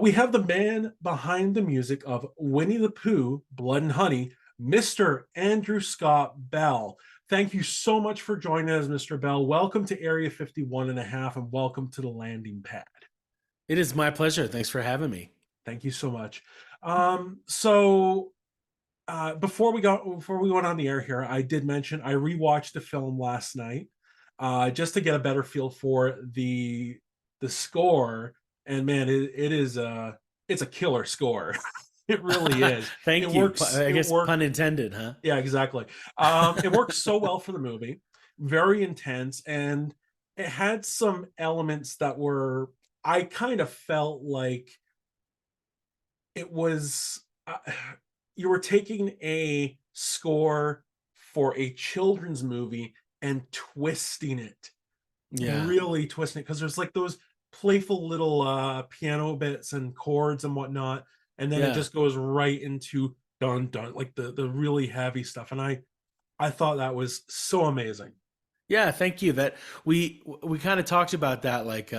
We have the man behind the music of Winnie the Pooh, Blood and Honey, Mr. Andrew Scott Bell. Thank you so much for joining us, Mr. Bell. Welcome to Area 51 and a half, and welcome to the landing pad. It is my pleasure. Thanks for having me. Thank you so much. Before we went on the air here, I did mention I rewatched the film last night, just to get a better feel for the score. And man, it's a killer score. It really is. It Thank you. works. I It guess works. pun intended, huh? Yeah, exactly. It works so well for the movie. Very intense, and it had some elements that were. I kind of felt like it was you were taking a score for a children's movie and twisting it, Yeah. really twisting it, because there's like those playful little piano bits and chords and whatnot, and then it Yeah. just goes right into dun dun, like the really heavy stuff. And I thought that was so amazing. Yeah, thank you. That we kind of talked about that, like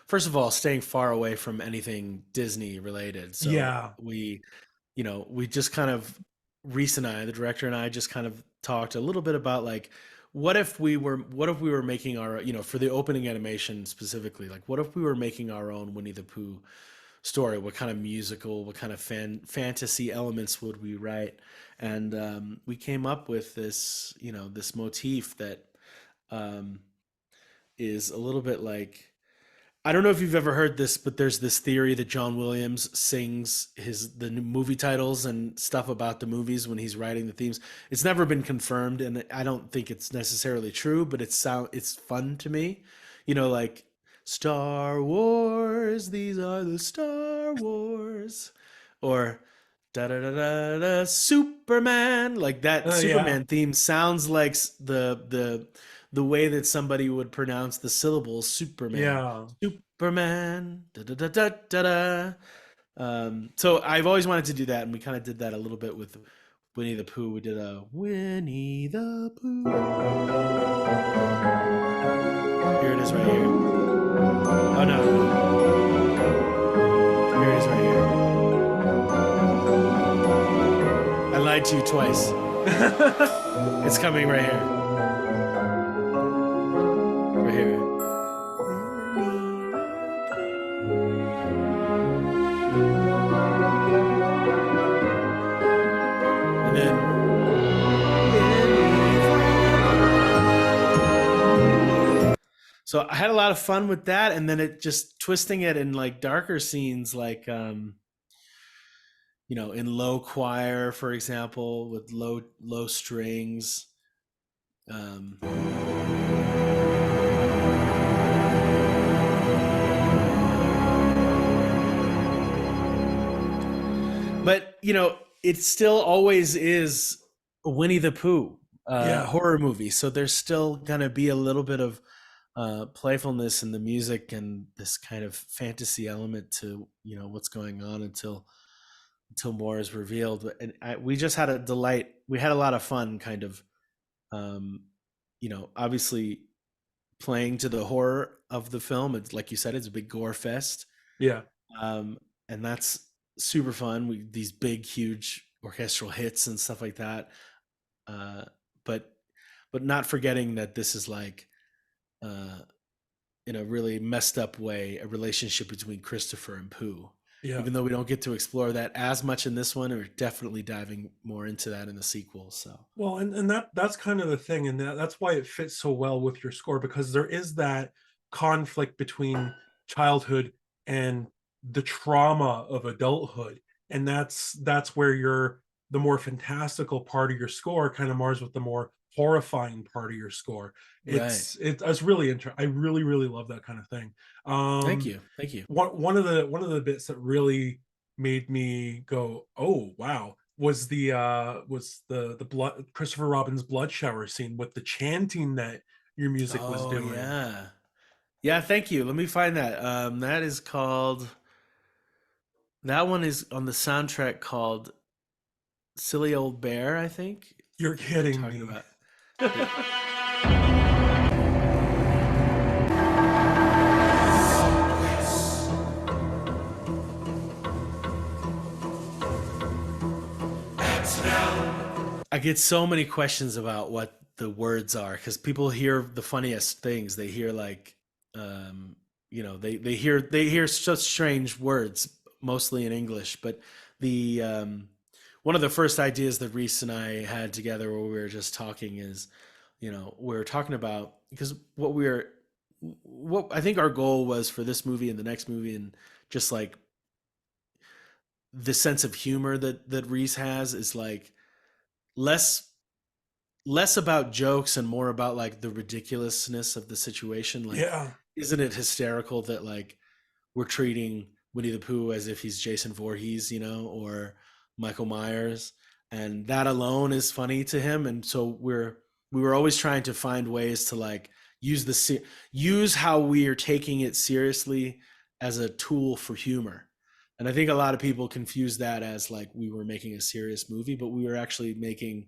first of all, staying far away from anything Disney related. So Yeah. we just kind of Reese and I, the director and I, just kind of talked a little bit about like what if we were making our, for the opening animation specifically, like what if we were making our own Winnie the Pooh story? What kind of musical, what kind of fantasy elements would we write? And we came up with this motif that um, is a little bit like, I don't know if you've ever heard this, but there's this theory that John Williams sings the new movie titles and stuff about the movies when he's writing the themes. It's never been confirmed, and I don't think it's necessarily true, but it's fun to me. Like Star Wars, these are the Star Wars, or da da da da da Superman. Like that Yeah. Superman theme sounds like the way that somebody would pronounce the syllables Superman. Yeah. Superman. Da da da da da da. So I've always wanted to do that, and we kind of did that a little bit with Winnie the Pooh. We did a Winnie the Pooh. Here it is right here. Oh no. Here it is right here. I lied to you twice. It's coming right here. Right here. And then so I had a lot of fun with that, and then it just twisting it in like darker scenes, like in low choir, for example, with low strings. But it still always is a Winnie the Pooh Yeah. horror movie, so there's still gonna be a little bit of playfulness in the music and this kind of fantasy element to what's going on until more is revealed. And we just had a delight. We had a lot of fun, kind of, obviously playing to the horror of the film. It's like you said, it's a big gore fest, Yeah. and that's super fun. These big, huge orchestral hits and stuff like that. Uh, but not forgetting that this is like, in a really messed up way, a relationship between Christopher and Pooh. Yeah. Even though we don't get to explore that as much in this one, we're definitely diving more into that in the sequel. So Well, and that's kind of the thing, and that's why it fits so well with your score, because there is that conflict between childhood and the trauma of adulthood, and that's where the more fantastical part of your score kind of mars with the more horrifying part of your score. right. It's really interesting. I really really love that kind of thing. Thank Um, you. Thank you. one of the bits that really made me go, oh wow, was the blood Christopher Robin's blood shower scene with the chanting that your music was Oh doing. yeah. Yeah, thank you. Let me find that. That is called. That one is on the soundtrack called "Silly Old Bear," I think. You're If you're kidding talking me. about. Here. I get so many questions about what the words are because people hear the funniest things. They hear like, um, they hear such strange words, mostly in English. But the one of the first ideas that Reese and I had together, where we were just talking, is, we were talking about, because what I think our goal was for this movie and the next movie, and just like the sense of humor that Reese has, is like less less about jokes and more about like the ridiculousness of the situation. Like, Yeah. isn't it hysterical that like we're treating Winnie the Pooh as if he's Jason Voorhees, or Michael Myers, and that alone is funny to him. And so we were always trying to find ways to like use how we are taking it seriously as a tool for humor. And I think a lot of people confuse that as like we were making a serious movie, but we were actually making,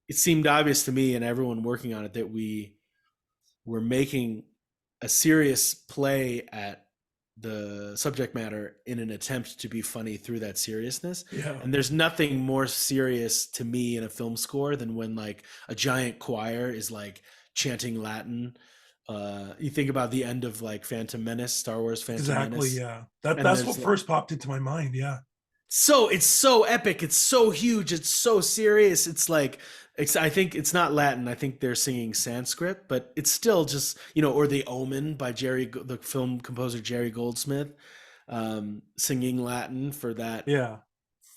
it seemed obvious to me and everyone working on it that we were making a serious play at the subject matter in an attempt to be funny through that seriousness. Yeah. And there's nothing more serious to me in a film score than when like a giant choir is like chanting Latin. You think about the end of like Phantom Menace, Star Wars Phantom Exactly. Menace, Yeah. and That's there's what like, first popped into my mind. Yeah. so it's so epic, it's so huge, it's so serious. It's like, I think it's not Latin, I think they're singing Sanskrit, but it's still just, or The Omen by the film composer Jerry Goldsmith, singing Latin for that Yeah.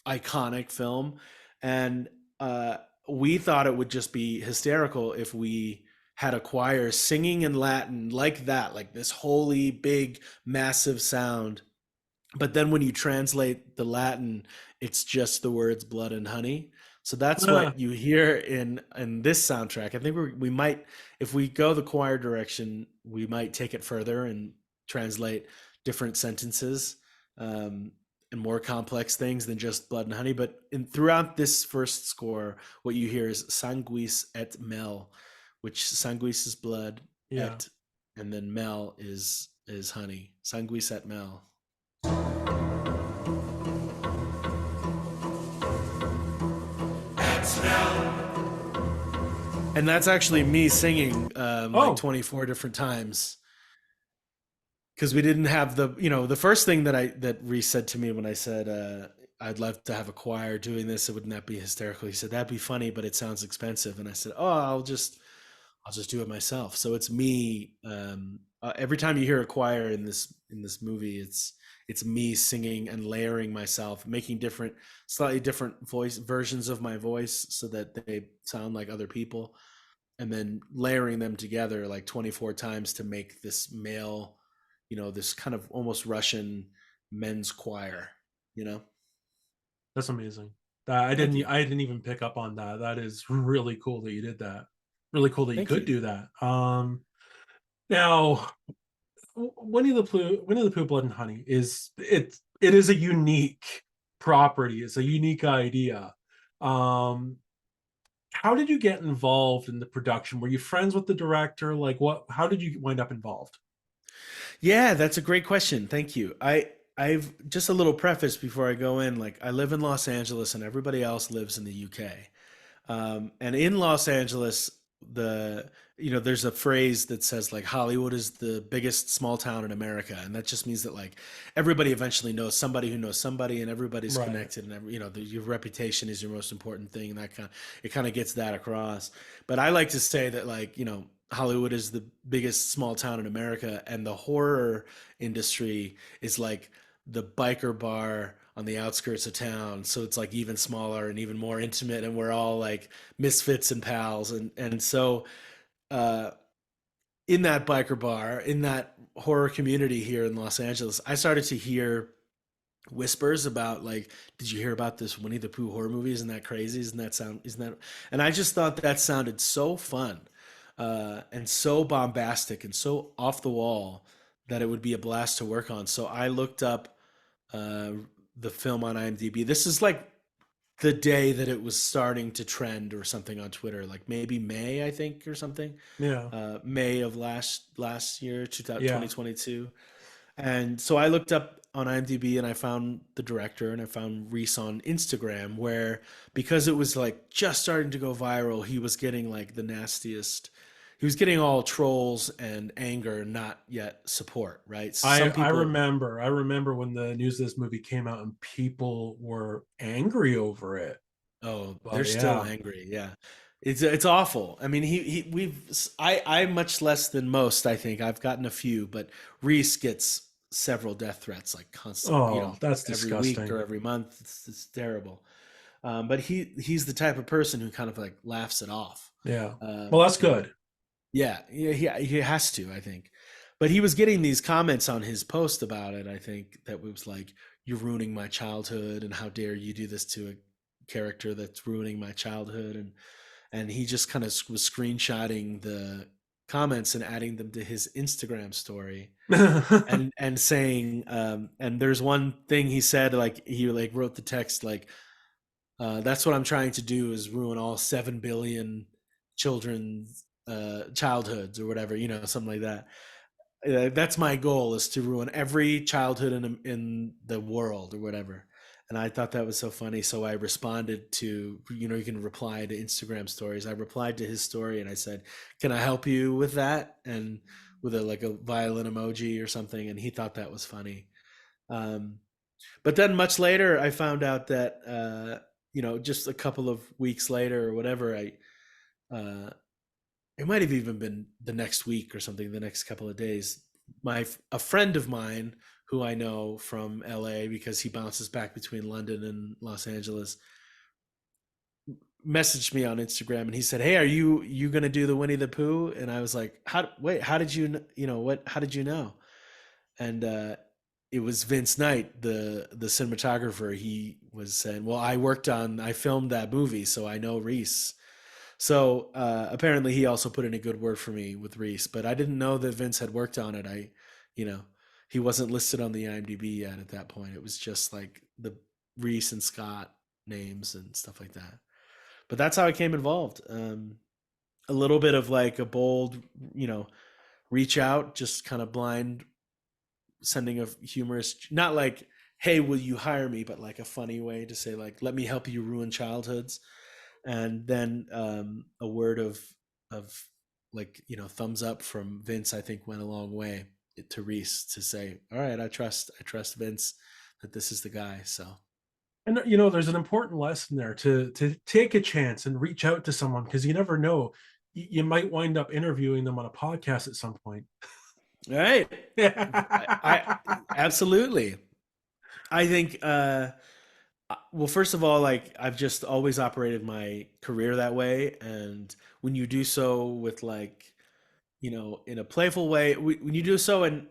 iconic film. And uh we thought it would just be hysterical if we had a choir singing in Latin like that, like this holy big massive sound. But then when you translate the Latin, it's just the words blood and honey. So that's what you hear in this soundtrack. I think we might, if we go the choir direction, we might take it further and translate different sentences, and more complex things than just blood and honey. But throughout this first score, what you hear is sanguis et mel, which sanguis is blood, Yeah. et, and then mel is honey. Sanguis et mel. And that's actually me singing like Oh, 24 different times, because we didn't have the first thing that Reese said to me when I said, I'd love to have a choir doing this, wouldn't that be hysterical? He said that'd be funny, but it sounds expensive. And I said, oh, I'll just do it myself. So it's me. Every time you hear a choir in this movie, it's me singing and layering myself, making slightly different voice versions of my voice so that they sound like other people, and then layering them together like 24 times to make this male, this kind of almost Russian men's choir. You know. that's amazing. That Thank you. I didn't even pick up on that. That is really cool that you did that. Really cool that you Thank could you. do that. Now Winnie the Pooh Blood and Honey it is a unique property. It's a unique idea. Um, how did you get involved in the production? Were you friends with the director? Like what? How did you wind up involved? Yeah, that's a great question. Thank you. I've just a little preface before I go in. Like, I live in Los Angeles, and everybody else lives in the UK. And in Los Angeles, there's a phrase that says like Hollywood is the biggest small town in America, and that just means that like everybody eventually knows somebody who knows somebody, and everybody's Right. connected, and your reputation is your most important thing, and it kind of gets that across. But I like to say that like Hollywood is the biggest small town in America, and the horror industry is like the biker bar on the outskirts of town. So it's like even smaller and even more intimate, and we're all like misfits and pals. And so uh, in that biker bar, in that horror community here in Los Angeles, I started to hear whispers about like, did you hear about this Winnie the Pooh horror movie? Isn't that crazy? Isn't that? And I just thought that sounded so fun, and so bombastic and so off the wall that it would be a blast to work on. So I looked up uh, the film on IMDb. This is like the day that it was starting to trend or something on Twitter, like maybe May, I think, or something. Yeah. May of last year, Yeah. 2022. And so I looked up on IMDb and I found the director and I found Reese on Instagram, where because it was like just starting to go viral, he was getting like the nastiest. He was getting all trolls and anger, not yet support. Right? I Some I people, remember I remember when the news of this movie came out and people were angry over it. oh, they're But still yeah. angry. Yeah. It's awful. I mean, I much less than most, I think. I've gotten a few, but Reese gets several death threats like constant, Oh, that's every week disgusting. or every month. It's terrible. But he's the type of person who kind of like laughs it off. Yeah. Well, that's You know, good. yeah, he has to, I think. But he was getting these comments on his post about it, I think, that was like, "You're ruining my childhood, and how dare you do this to a character that's ruining my childhood?" And he just kind of was screenshotting the comments and adding them to his Instagram story, and saying, and there's one thing he said, like he like wrote the text like, "That's what I'm trying to do, is ruin all 7 billion children's childhoods or whatever, something like that. That's my goal, is to ruin every childhood in the world or whatever." And I thought that was so funny. So I responded to, you can reply to Instagram stories. I replied to his story and I said, "Can I help you with that?" And with a like a violin emoji or something. And he thought that was funny. Um, but then much later, I found out that, just a couple of weeks later or whatever, uh, it might have even been the next week or something, the next couple of days. A friend of mine who I know from LA, because he bounces back between London and Los Angeles, messaged me on Instagram and he said, "Hey, are you going to do the Winnie the Pooh?" And I was like, how did how did you know?" And it was Vince Knight, the cinematographer. He was saying, "Well, I filmed that movie, so I know Reese." So apparently, he also put in a good word for me with Reese, but I didn't know that Vince had worked on it. You know, he wasn't listed on the IMDb yet at that point. It was just like the Reese and Scott names and stuff like that. But that's how I came involved. A little bit of like a bold, reach out, just kind of blind sending a humorous, not like, "Hey, will you hire me?" but like a funny way to say like, "Let me help you ruin childhoods." And then a word of like, thumbs up from Vince, I think, went a long way to Reese to say, "All right, I trust Vince that this is the guy." So And there's an important lesson there to take a chance and reach out to someone, because you never know. You might wind up interviewing them on a podcast at some point. all right, I Yeah. absolutely. I think well, first of all, like I've just always operated my career that way, and when you do so with like, in a playful way, when you do so, and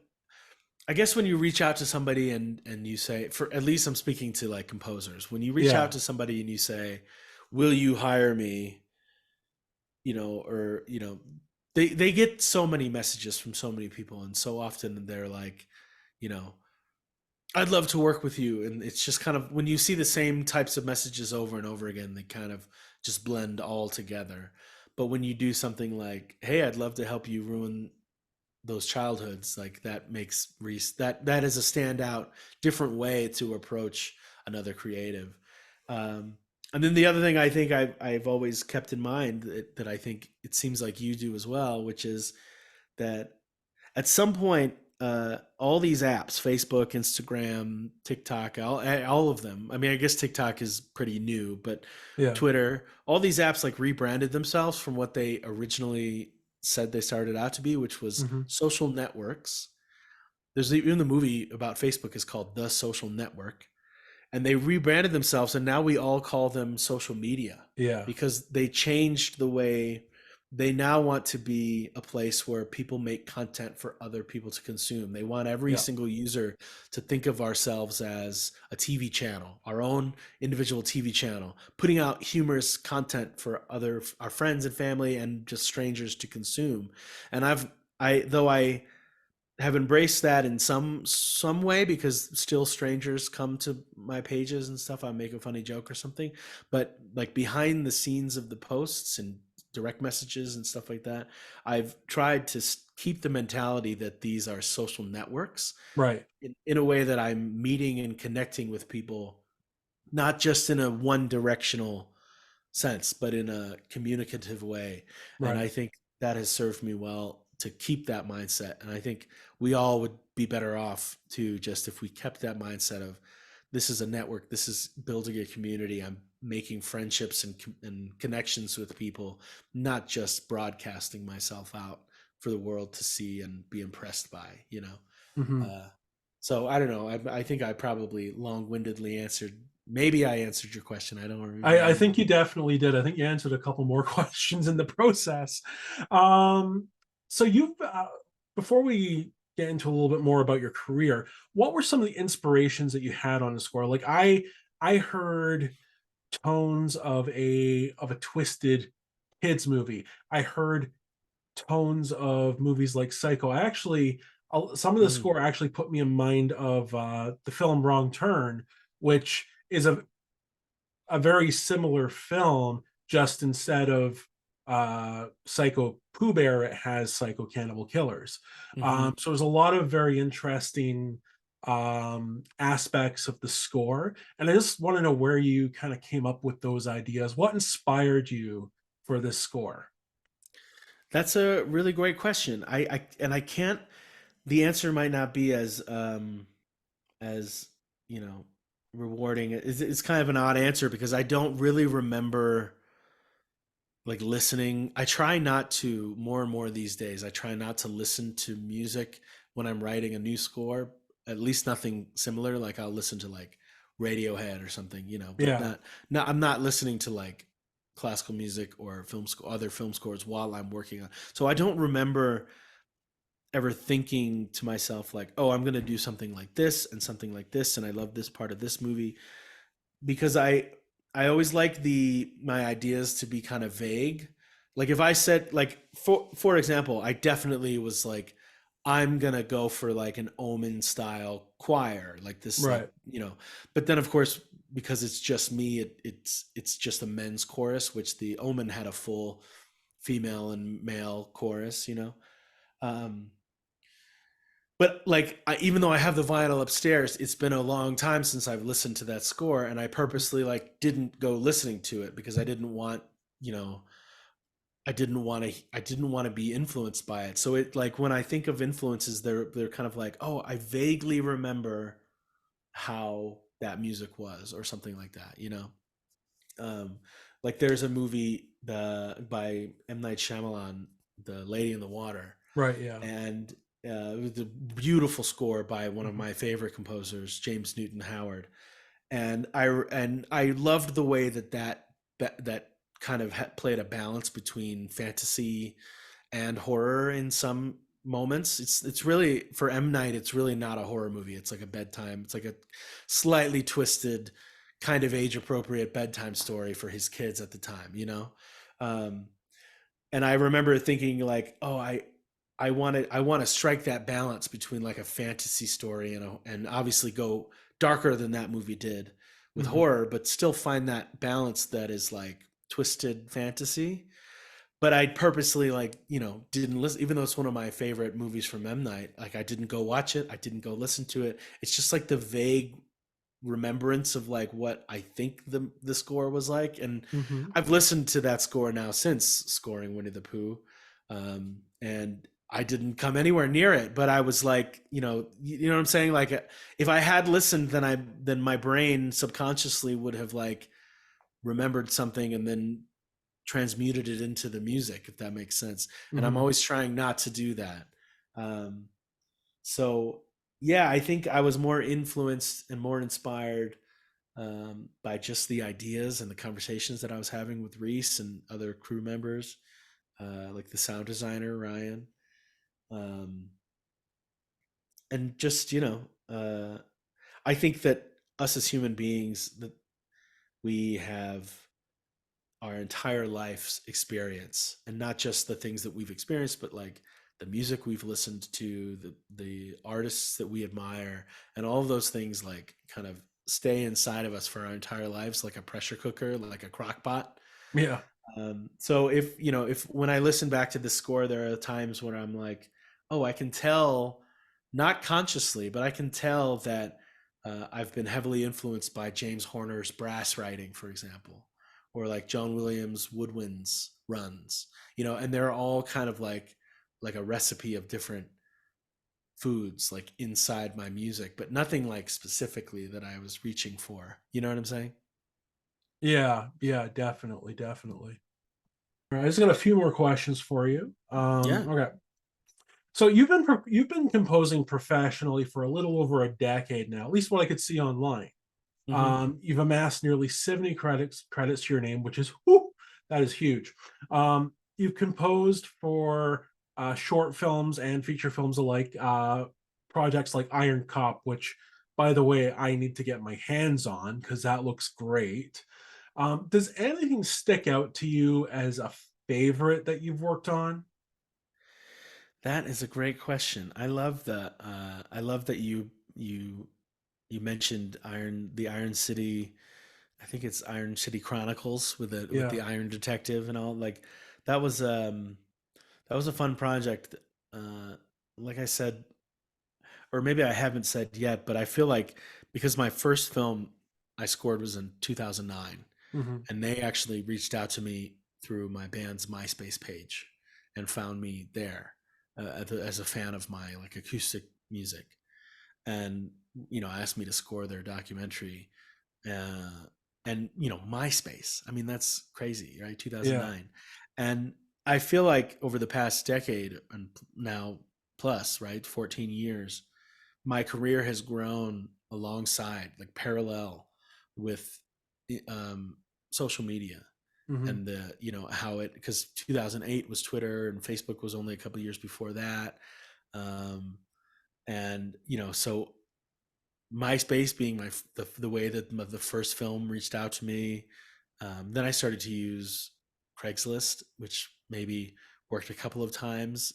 I guess when you reach out to somebody and you say, for at least I'm speaking to like composers, when you reach out Yeah. to somebody and you say, "Will you hire me?" Or they get so many messages from so many people, and so often they're like, you know, "I'd love to work with you," and it's just kind of, when you see the same types of messages over and over again, they kind of just blend all together. But when you do something like, "Hey, I'd love to help you ruin those childhoods," like that makes Reese, that is a standout, different way to approach another creative. Um, and then the other thing I think I've always kept in mind, that I think it seems like you do as well, which is that at some point, all these apps, Facebook, Instagram, TikTok, all of them, I mean, I guess TikTok is pretty new, but Yeah. Twitter, all these apps like rebranded themselves from what they originally said they started out to be, which was Hmm. social networks. There's even the movie about Facebook is called The Social Network, and they rebranded themselves, and now we all call them social media, Yeah. because they changed the way. They now want to be a place where people make content for other people to consume. They want every Yeah. single user to think of ourselves as a TV channel, our own individual TV channel, putting out humorous content for our friends and family and just strangers to consume. And I have embraced that in some way, because still strangers come to my pages and stuff. I make a funny joke or something, but like behind the scenes of the posts and direct messages and stuff like that, I've tried to keep the mentality that these are social networks Right. in a way that I'm meeting and connecting with people, not just in a one directional sense, but in a communicative way. And Right. I think that has served me well to keep that mindset. And I think we all would be better off to just if we kept that mindset of this is a network, this is building a community, I'm making friendships and connections with people, not just broadcasting myself out for the world to see and be impressed by, you know. Hmm. Uh, so I don't know. I think I probably long-windedly answered. Maybe I answered your question. I don't I remember. think you definitely did. I think you answered a couple more questions in the process. Um, so you've before we get into a little bit more about your career, what were some of the inspirations that you had on the score? Like I heard tones of a twisted kids movie. I heard tones of movies like Psycho. I actually some of the Mhm, score actually put me in mind of the film Wrong Turn, which is a very similar film, just instead of Psycho Pooh Bear, it has Psycho Cannibal Killers. mhm. So there's a lot of very interesting aspects of the score. And I just want to know where you kind of came up with those ideas. What inspired you for this score? That's a really great question. I can't. The answer might not be as you know rewarding. It's kind of an odd answer because I don't really remember like listening. I try not to more and more these days. I try not to listen to music when I'm writing a new score. At least nothing similar. Like I'll listen to like Radiohead or something, you know. But Yeah. not. I'm not listening to like classical music or other film scores while I'm working on. So I don't remember ever thinking to myself like, oh, I'm gonna do something like this and something like this, and I love this part of this movie because I always like the my ideas to be kind of vague. Like if I said like for example, I definitely was like I'm going to go for like an Omen style choir, like this like, Right. you know. But then of course because it's just me it's just a men's chorus, which the Omen had a full female and male chorus, you know. Um but like even though I have the vinyl upstairs, it's been a long time since I've listened to that score, and I purposely like didn't go listening to it because I didn't want, you know, I didn't want to be influenced by it. So it like when I think of influences, they're kind of like, oh, I vaguely remember how that music was or something like that, you know. Um, like there's a movie by M Night Shyamalan, The Lady in the Water, Right. Yeah. and it was a beautiful score by one of Mhm. my favorite composers, James Newton Howard, and I loved the way that kind of played a balance between fantasy and horror in some moments. It's really for M Night. It's really not a horror movie. It's like a bedtime. It's like a slightly twisted, kind of age appropriate bedtime story for his kids at the time. You know. Um, and I remember thinking like, oh, I want to strike that balance between like a fantasy story and obviously go darker than that movie did with Mhm. horror, but still find that balance that is like twisted fantasy. But I purposely like, you know, didn't listen, even though it's one of my favorite movies from M Night. Like I didn't go watch it, I didn't go listen to it. It's just like the vague remembrance of like what I think the score was like. And Mhm. I've listened to that score now since scoring Winnie the Pooh, and I didn't come anywhere near it. But I was like, you know what I'm saying? Like, if I had listened, then my brain subconsciously would have like remembered something and then transmuted it into the music, if that makes sense. And I'm Mhm. always trying not to do that. Um, so yeah, I think I was more influenced and more inspired by just the ideas and the conversations that I was having with Reese and other crew members, like the sound designer Ryan, um, and just I think that us as human beings that we have our entire life's experience, and not just the things that we've experienced, but like the music we've listened to, the artists that we admire, and all of those things like kind of stay inside of us for our entire lives, like a pressure cooker, like a crock pot. Yeah. So if when I listen back to the score, there are times where I'm like, oh, I can tell, not consciously, but I can tell that I've been heavily influenced by James Horner's brass writing, for example, or like John Williams' woodwinds runs, and they're all kind of like a recipe of different foods like inside my music, but nothing like specifically that I was reaching for. You know what I'm saying? Yeah, yeah, definitely, definitely. All right, I just got a few more questions for you. Yeah. Okay. So you've been composing professionally for a little over a decade now, at least what I could see online. Hmm. You've amassed nearly 70 credits to your name, which is whoo, that is huge. You've composed for short films and feature films alike, projects like Iron Cop, which, by the way, I need to get my hands on because that looks great. Does anything stick out to you as a favorite that you've worked on? That is a great question. I love that you mentioned the Iron City. I think it's Iron City Chronicles with Yeah. the Iron Detective and all. Like that was um that was a fun project. Uh, like I said, or maybe I haven't said yet, but I feel like because my first film I scored was in 2009, Hmm. and they actually reached out to me through my band's MySpace page and found me there as a fan of my like acoustic music, and asked me to score their documentary. uh, and MySpace. I mean, that's crazy, right? Yeah. 2009, and I feel like over the past decade and now plus, right, 14 years, my career has grown alongside, like parallel with um, social media Hmm. and the how it, because 2008 was Twitter and Facebook was only a couple of years before that. um, and so MySpace being the way that the first film reached out to me. Then I started to use Craigslist, which maybe worked a couple of times.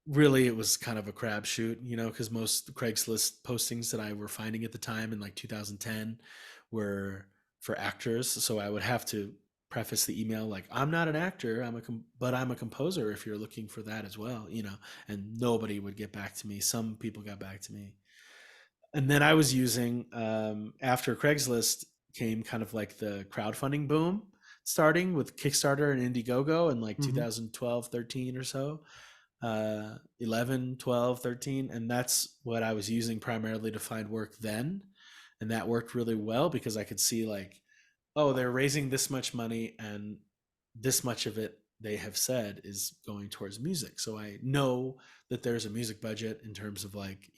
Really, it was kind of a crapshoot, because most Craigslist postings that I were finding at the time in like 2010 were for actors. So I would have to preface the email like, "I'm not an actor, but I'm a composer. If you're looking for that as well," and nobody would get back to me. Some people got back to me, and then I was using after Craigslist came kind of like the crowdfunding boom, starting with Kickstarter and Indiegogo in like Hmm. 2012, 13 or so, 11, 12, 13. And that's what I was using primarily to find work then. And that worked really well because I could see like, oh, they're raising this much money and this much of it they have said is going towards music. So I know that there's a music budget in terms of like,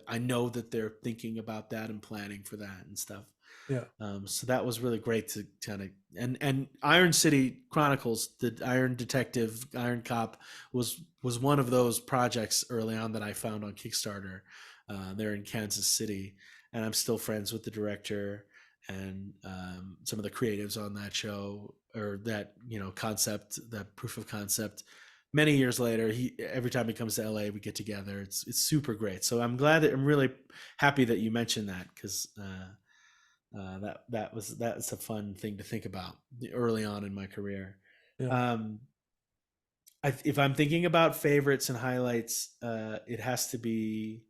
I know that they're thinking about that and planning for that and stuff. Yeah. So that was really great to kind of, and Iron City Chronicles, the Iron Detective, Iron Cop was one of those projects early on that I found on Kickstarter. They're in Kansas City, and I'm still friends with the director and some of the creatives on that show, or that concept, that proof of concept. Many years later, he every time he comes to LA, we get together. It's super great. So I'm really happy that you mentioned that, because that's a fun thing to think about early on in my career. Yeah. Um, if I'm thinking about favorites and highlights, it has to be,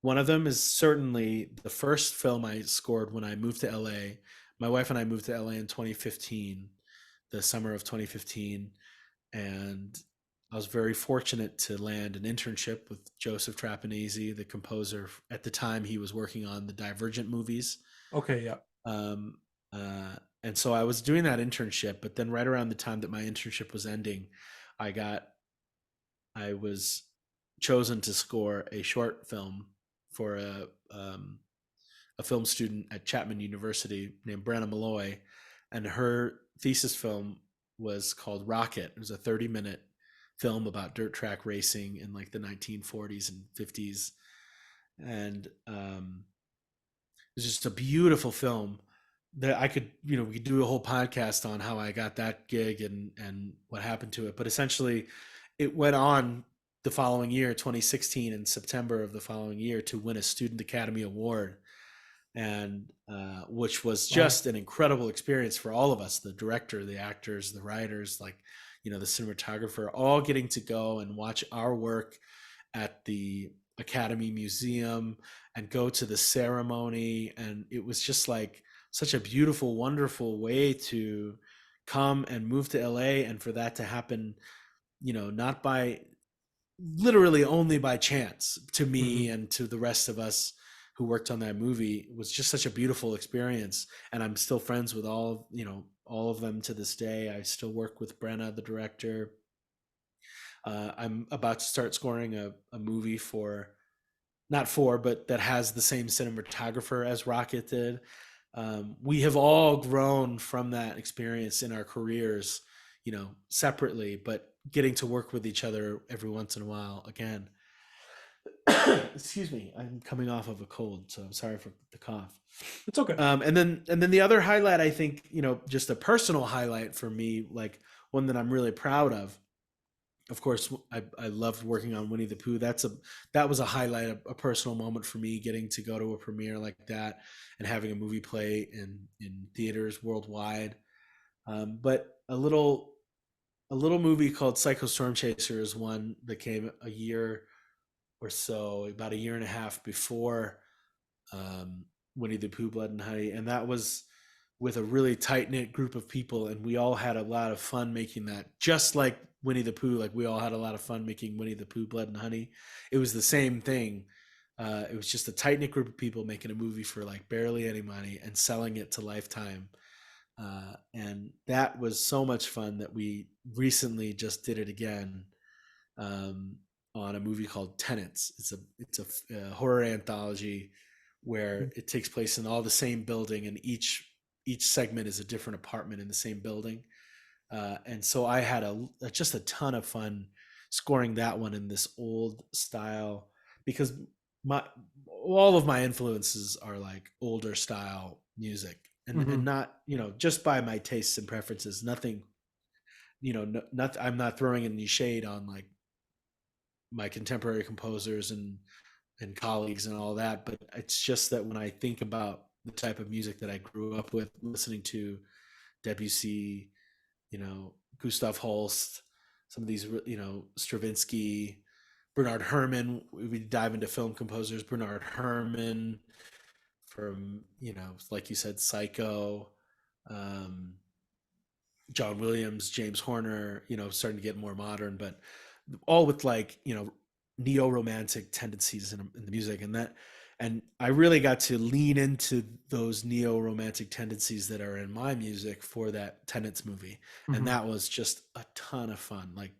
one of them is certainly the first film I scored when I moved to LA. My wife and I moved to LA in 2015, the summer of 2015, and I was very fortunate to land an internship with Joseph Trapanese, the composer. At the time, he was working on the Divergent movies. Okay. Yeah. Um, and so I was doing that internship, but then right around the time that my internship was ending, I got I was chosen to score a short film for a film student at Chapman University named Brenna Malloy, and her thesis film was called Rocket. It was a 30-minute film about dirt track racing in like the 1940s and 50s, and it was just a beautiful film that I could, we could do a whole podcast on how I got that gig and what happened to it. But essentially, it went on the following year, 2016, in September of the following year, to win a Student Academy Award, and which was Wow. just an incredible experience for all of us, the director, the actors, the writers. Like, the cinematographer, all getting to go and watch our work at the Academy Museum and go to the ceremony. And it was just like such a beautiful, wonderful way to come and move to LA, and for that to happen, not by literally only by chance to me Hmm. and to the rest of us who worked on that movie. It was just such a beautiful experience, and I'm still friends with all of them to this day. I still work with Brenna, the director. I'm about to start scoring a movie for, not for, but that has the same cinematographer as Rocket did. We have all grown from that experience in our careers, separately, but getting to work with each other every once in a while again. Excuse me, I'm coming off of a cold, so I'm sorry for the cough. It's okay. And then the other highlight, I think, just a personal highlight for me, like one that I'm really proud of. Of course, I loved working on Winnie the Pooh. That was a highlight, a personal moment for me, getting to go to a premiere like that and having a movie play in theaters worldwide. But a little movie called Psycho Storm Chaser is one that came a year or so, about a year and a half before um, Winnie the Pooh, Blood and Honey, and that was with a really tight knit group of people, and we all had a lot of fun making that. Just like Winnie the Pooh, like we all had a lot of fun making Winnie the Pooh, Blood and Honey. It was the same thing. It was just a tight knit group of people making a movie for like barely any money and selling it to Lifetime. And that was so much fun that we recently just did it again, um, on a movie called Tenants. It's a horror anthology where it takes place in all the same building, and each segment is a different apartment in the same building. And so I had just a ton of fun scoring that one in this old style, because my all of my influences are like older style music, and Hmm. not, just by my tastes and preferences. Nothing, not I'm not throwing any shade on like my contemporary composers and colleagues and all that, but it's just that when I think about the type of music that I grew up with listening to, Debussy, Gustav Holst, some of these, Stravinsky, Bernard Herrmann. We dive into film composers, Bernard Herrmann from, like you said, Psycho, um, John Williams, James Horner, starting to get more modern, but all with like, neo romantic tendencies in the music, and I really got to lean into those neo romantic tendencies that are in my music for that Tenants movie, and Hmm. that was just a ton of fun. Like,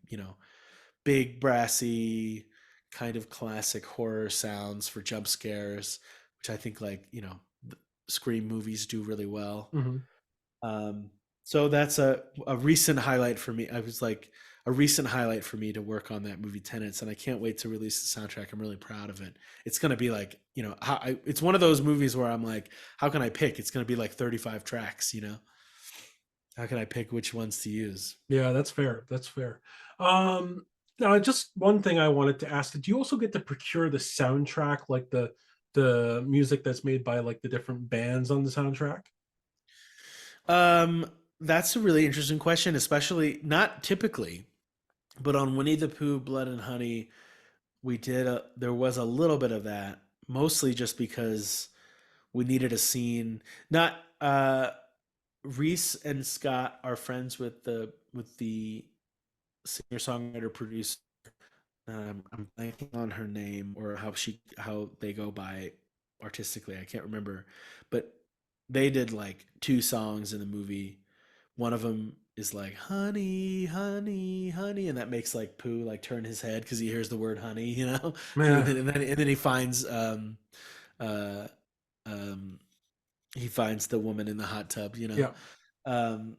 big brassy kind of classic horror sounds for jump scares, which I think, like, Scream movies do really well. Hmm. um, so that's a recent highlight for me. I was like, a recent highlight for me to work on that movie Tenants, and I can't wait to release the soundtrack. I'm really proud of it. It's going to be like, it's one of those movies where I'm like, how can I pick? It's going to be like 35 tracks. How can I pick which ones to use? Yeah, that's fair. That's fair. Um, Now, just one thing I wanted to ask: do you also get to procure the soundtrack, like the music that's made by like the different bands on the soundtrack? Um, that's a really interesting question, especially not typically, but on Winnie the Pooh, Blood and Honey, there was a little bit of that, mostly just because we needed a scene. Not Reese and Scott are friends with the singer songwriter producer. I'm blanking on her name, or how they go by artistically. I can't remember, but they did like two songs in the movie. One of them is like "Honey, honey, honey," and that makes like Pooh like turn his head because he hears the word "honey," and Yeah, then uh, um, he finds the woman in the hot tub. yeah. Um,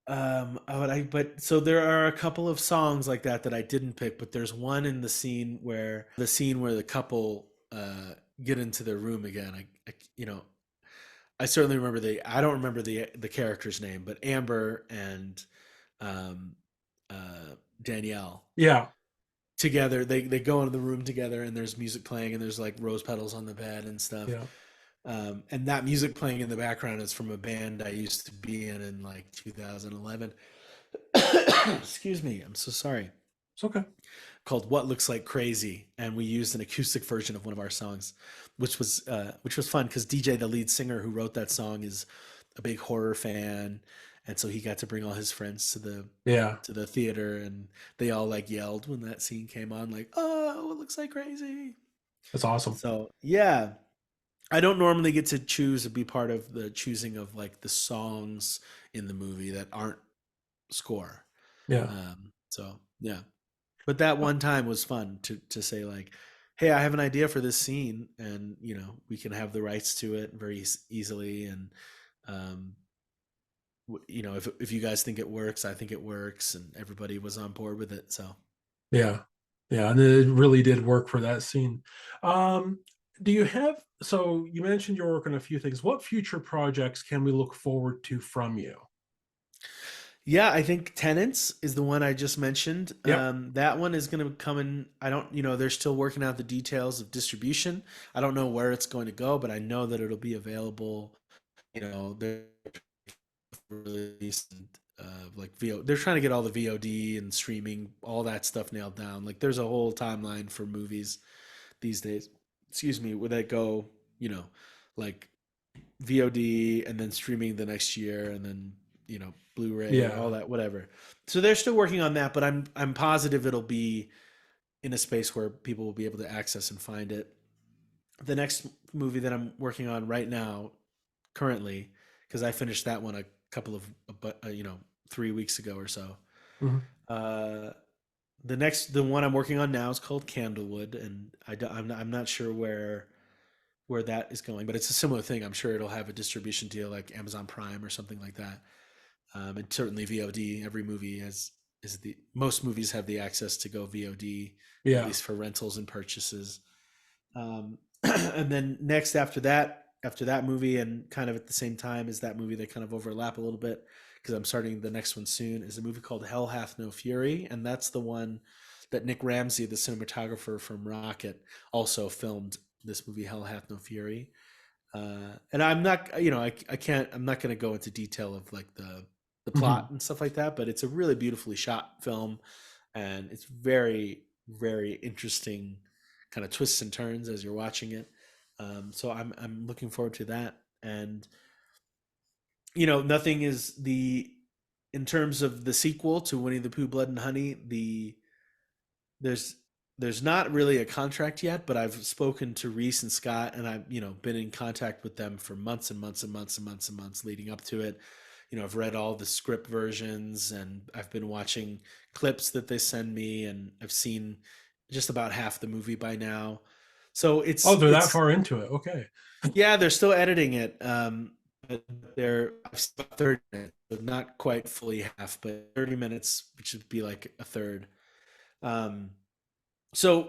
but so there are a couple of songs like that I didn't pick, but there's one in the scene where the couple get into their room again. I certainly remember I don't remember the character's name, but Amber and um, Danielle Yeah. together, they go into the room together, and there's music playing, and there's like rose petals on the bed and stuff. Yeah. And that music playing in the background is from a band I used to be in like 2011. Excuse me, I'm so sorry. It's okay. Called "What Looks Like Crazy," and we used an acoustic version of one of our songs, which was fun because DJ, the lead singer who wrote that song, is a big horror fan, and so he got to bring all his friends Yeah, to the theater, and they all like yelled when that scene came on, like, "Oh, it looks like crazy." that's awesome. So yeah, I don't normally get to choose to be part of the choosing of like the songs in the movie that aren't score. Yeah. So yeah, but that one time was fun to say like, hey, I have an idea for this scene, and we can have the rights to it very easily, and um, if you guys think it works, I think it works, and everybody was on board with it. So Yeah. Yeah. And it really did work for that scene. Um, do you have, so you mentioned you're working on a few things. What future projects can we look forward to from you? yeah, I think Tenants is the one I just mentioned. Yep. That one is going to come in. I don't, they're still working out the details of distribution. I don't know where it's going to go, but I know that it'll be available. They're release and like VO. They're trying to get all the VOD and streaming, all that stuff nailed down. Like there's a whole timeline for movies these days. Excuse me, where they go, you know, like VOD and then streaming the next year, and then Blu-ray, all Yeah. that, whatever. So they're still working on that, but I'm positive it'll be in a space where people will be able to access and find it. The next movie that I'm working on right now, currently, because I finished that one a couple of 3 weeks ago or so. Mhm. Uh, the one I'm working on now is called Candlewood, and I'm not sure where that is going, but it's a similar thing. I'm sure it'll have a distribution deal like Amazon Prime or something like that. And certainly VOD. Every movie has is the most movies have the access to go VOD, at Yeah. least for rentals and purchases. And then next after that movie, and kind of at the same time as that movie, they kind of overlap a little bit because I'm starting the next one soon. Is a movie called Hell Hath No Fury, and that's the one that Nick Ramsey, the cinematographer from Rocket, also filmed. This movie Hell Hath No Fury, and I'm not, I can't, I'm not going to go into detail of like the plot Mhm. and stuff like that, but it's a really beautifully shot film, and it's very, very interesting, kind of twists and turns as you're watching it. So I'm looking forward to that, and nothing is the in terms of the sequel to Winnie the Pooh, Blood and Honey. There's there's not really a contract yet, but I've spoken to Reese and Scott, and I've been in contact with them for months and months and months and months and months leading up to it. I've read all the script versions, and I've been watching clips that they send me, and I've seen just about half the movie by now. So Oh, it's they're that it's far into it. Okay. yeah, they're still editing it. But they're I've seen about 30 minutes, so not quite fully half, but 30 minutes, which would be like a third. Um, so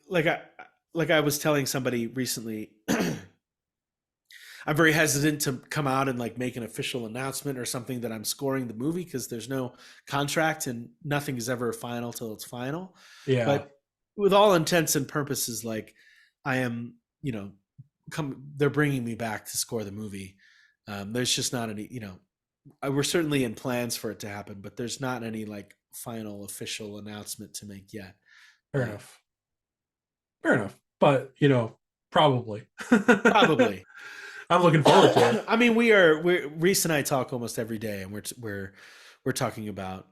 like I was telling somebody recently, I'm very hesitant to come out and like make an official announcement or something that I'm scoring the movie, because there's no contract and nothing is ever final till it's final. Yeah. But with all intents and purposes, like I am, they're bringing me back to score the movie. There's just not any, we're certainly in plans for it to happen, but there's not any like final official announcement to make yet. Fair Uh, enough. Fair enough. But, probably. Probably. I'm looking forward to it. I mean, we're Reese and I talk almost every day, and we're talking about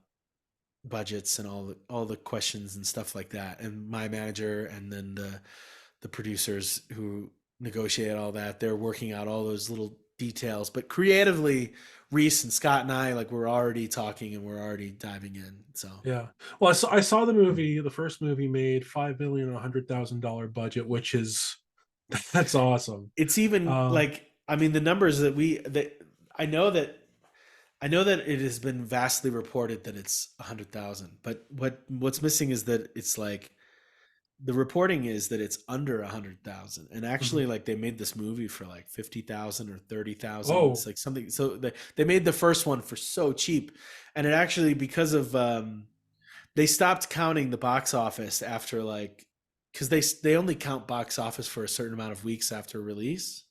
budgets and all the questions and stuff like that. And my manager and then the producers who negotiate all that, they're working out all those little details. But creatively, Reese and Scott and I, like, we're already talking and we're already diving in. So Yeah. Well, I saw the movie. The first movie made 5 million, $100,000 budget, which is that's awesome. it's even Um, like, I mean, the numbers that I know that I know that it has been vastly reported that it's 100,000, but what's missing is that it's like the reporting is that it's under 100,000, and actually mhm. like they made this movie for like 50,000 or 30,000. It's Oh, like something. So they made the first one for so cheap, and it actually, because of they stopped counting the box office after, like, because they only count box office for a certain amount of weeks after release.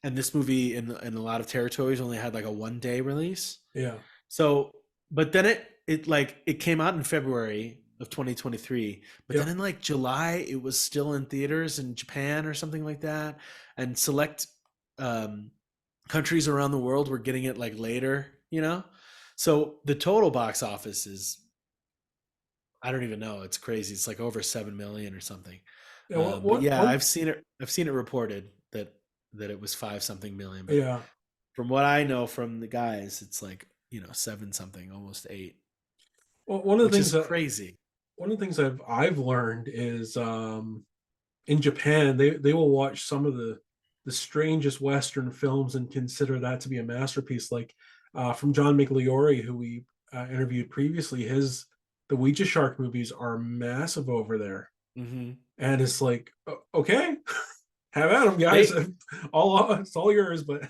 and this movie in a lot of territories only had like a 1 day release. Yeah. So, but then it came out in February of 2023, but then Yep. in like July it was still in theaters in Japan or something like that, and select um, countries around the world were getting it like later, you know. So the total box office is, I don't even know. It's crazy. It's like over 7 million or something. Yeah. But What yeah, one? I've seen it reported that it was five something million. But Yeah. from what I know from the guys, it's like, seven something, almost eight, Well, which is crazy. one of the things I've learned is in Japan they will watch some of the strangest Western films and consider that to be a masterpiece. Like from John Migliore, who we interviewed previously, his the Ouija Shark movies are massive over there, Hmm. and it's like okay, have at them, guys. They All it's all yours, but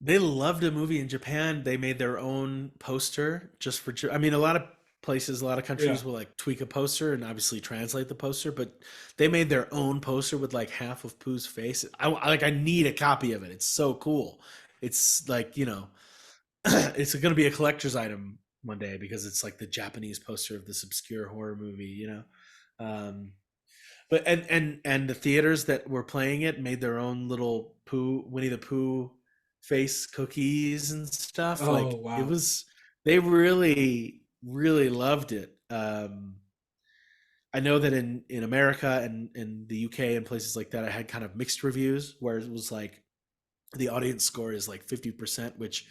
they loved a movie in Japan. They made their own poster just for. I mean, a lot of places, a lot of yeah, countries will like tweak a poster and obviously translate the poster, but they made their own poster with like half of Pooh's face. I need a copy of it. It's so cool. It's like, it's going to be a collector's item one day because it's like the Japanese poster of this obscure horror movie. Um, but and the theaters that were playing it made their own little Winnie the Pooh face cookies and stuff. oh Like it wow, was, they really really loved it. I know that in America and in the UK and places like that, I had kind of mixed reviews where it was like the audience score is like 50%, which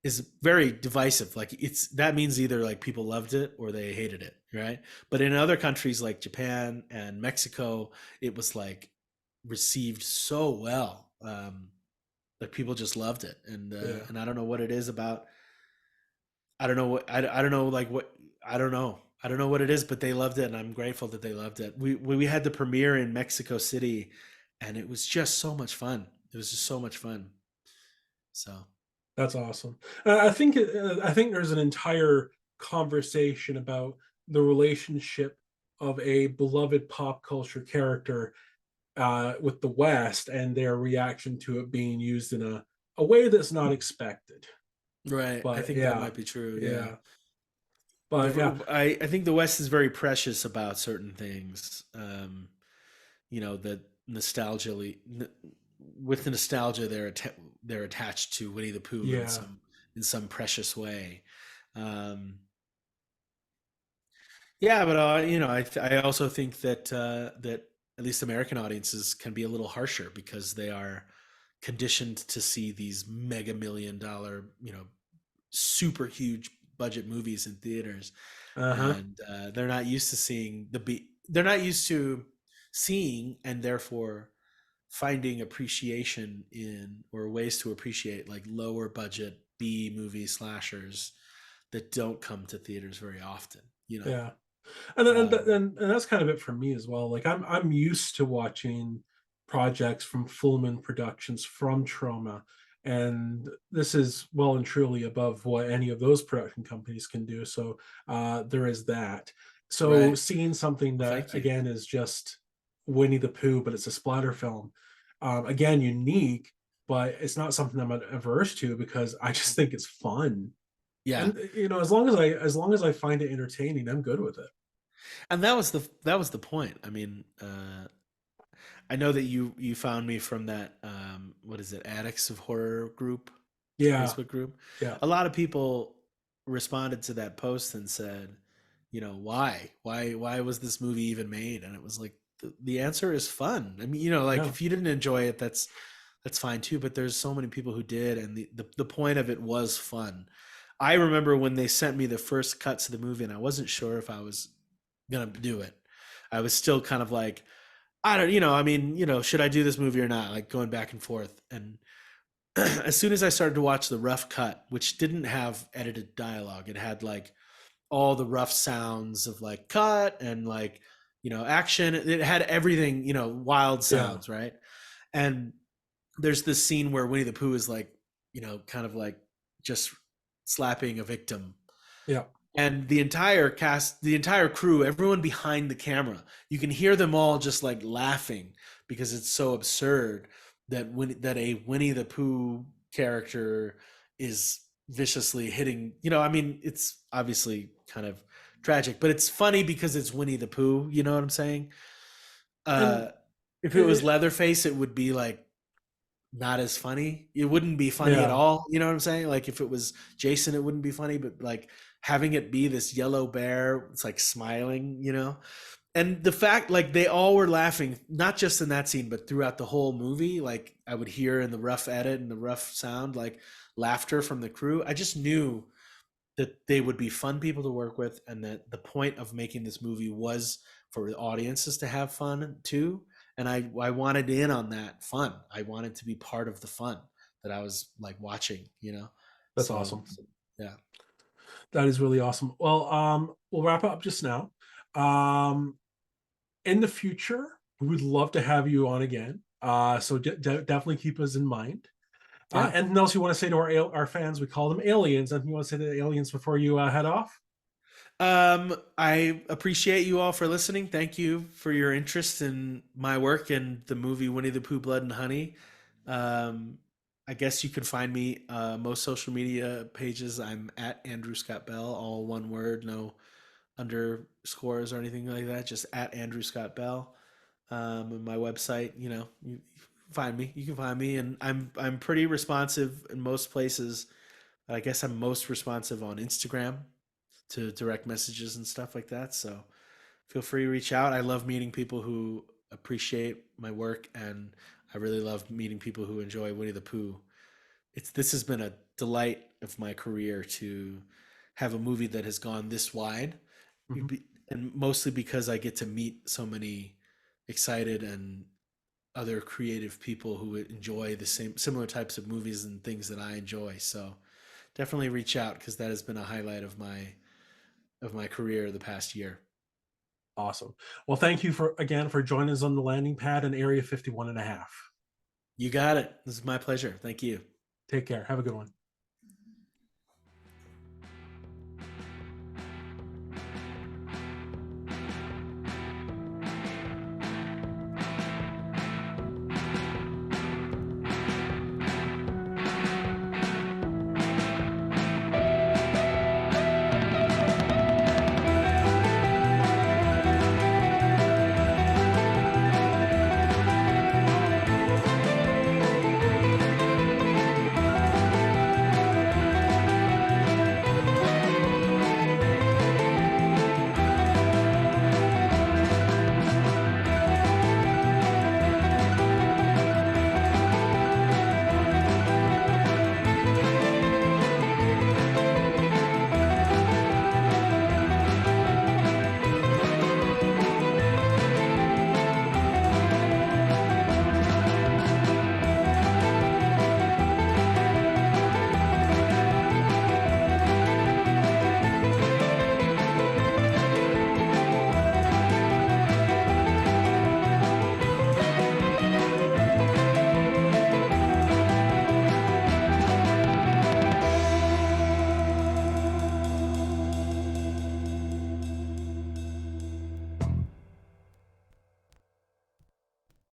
is very divisive. Like that means either like people loved it or they hated it, right? But in other countries like Japan and Mexico, it was like received so well. Like people just loved it, yeah. and I don't know what it is about. I don't know what I don't know like what I don't know. I don't know what it is, but they loved it, and I'm grateful that they loved it. We had the premiere in Mexico City, and it was just so much fun. It was just so much fun. So That's awesome. I think there's an entire conversation about the relationship of a beloved pop culture character with the West and their reaction to it being used in a way that's not expected. right, I But think that might be true. Yeah. yeah, but yeah, I think the West is very precious about certain things. That nostalgia, with the nostalgia, they're attached to Winnie the Pooh yeah, in some precious way. Um, yeah, but I also think that at least American audiences can be a little harsher because they are conditioned to see these mega $1 million, super huge budget movies in theaters, uh-huh, and they're not used to they're not used to seeing and therefore finding appreciation in, or ways to appreciate, like lower budget B movie slashers that don't come to theaters very often. yeah. And um, and that's kind of it for me as well. Like I'm used to watching projects from Fullman Productions, from Trauma, and this is well and truly above what any of those production companies can do. So there is that. So right. seeing something Well, that thank you. again is just Winnie the Pooh, but it's a splatter film, again unique, but it's not something I'm averse to because I just think it's fun. Yeah, And as long as I find it entertaining, I'm good with it. and that was the point. I mean, I know that you found me from that, what is it, Addicts of Horror group, Yeah, Facebook group. yeah, A lot of people responded to that post and said, why was this movie even made? And it was like, the answer is fun. I mean, like yeah, if you didn't enjoy it, that's fine too. But there's so many people who did, and the point of it was fun. I remember when they sent me the first cuts of the movie, and I wasn't sure if I was gonna do it. I was still kind of like, I don't, I mean, should I do this movie or not? Like going back and forth. And as soon as I started to watch the rough cut, which didn't have edited dialogue, it had like all the rough sounds of like cut and like, action. It had everything, wild yeah, sounds, right? And there's this scene where Winnie the Pooh is like, kind of like just slapping a victim, yeah, and the entire cast, the entire crew, everyone behind the camera, you can hear them all just like laughing because it's so absurd. that a Winnie the Pooh character is viciously hitting. I mean, it's obviously kind of tragic, but it's funny because it's Winnie the Pooh. You know what I'm saying? And Uh, if it was it, Leatherface, it would be like not as funny. It wouldn't be funny at yeah, all. You know what I'm saying? Like if it was Jason, it wouldn't be funny. But like having it be this yellow bear, it's like smiling. And the fact like they all were laughing not just in that scene but throughout the whole movie, like I would hear in the rough edit and the rough sound like laughter from the crew. I just knew that they would be fun people to work with and that the point of making this movie was for the audiences to have fun too. And I wanted in on that fun. I wanted to be part of the fun that I was like watching. that's so, awesome. so yeah. That is really awesome. Well, we'll wrap up just now. Um, in the future, we would love to have you on again. So definitely keep us in mind. Yeah. Anything else you want to say to our fans? We call them aliens. Anything you want to say to the aliens before you head off? I appreciate you all for listening. Thank you for your interest in my work and the movie Winnie the Pooh, Blood and Honey. Um, I guess you can find me most social media pages. I'm at Andrew Scott Bell, all one word, no underscores or anything like that. Just at Andrew Scott Bell. And my website, you find me. You can find me, and I'm pretty responsive in most places. I guess I'm most responsive on Instagram to direct messages and stuff like that. So feel free to reach out. I love meeting people who appreciate my work, and I really love meeting people who enjoy Winnie the Pooh. This has been a delight of my career to have a movie that has gone this wide, Mhm. and mostly because I get to meet so many excited and other creative people who enjoy the same similar types of movies and things that I enjoy. So definitely reach out because that has been a highlight of my career the past year. Awesome. Well, thank you for joining us on the landing pad in Area 51 and a half. You got it. This is my pleasure. Thank you. Take care. Have a good one.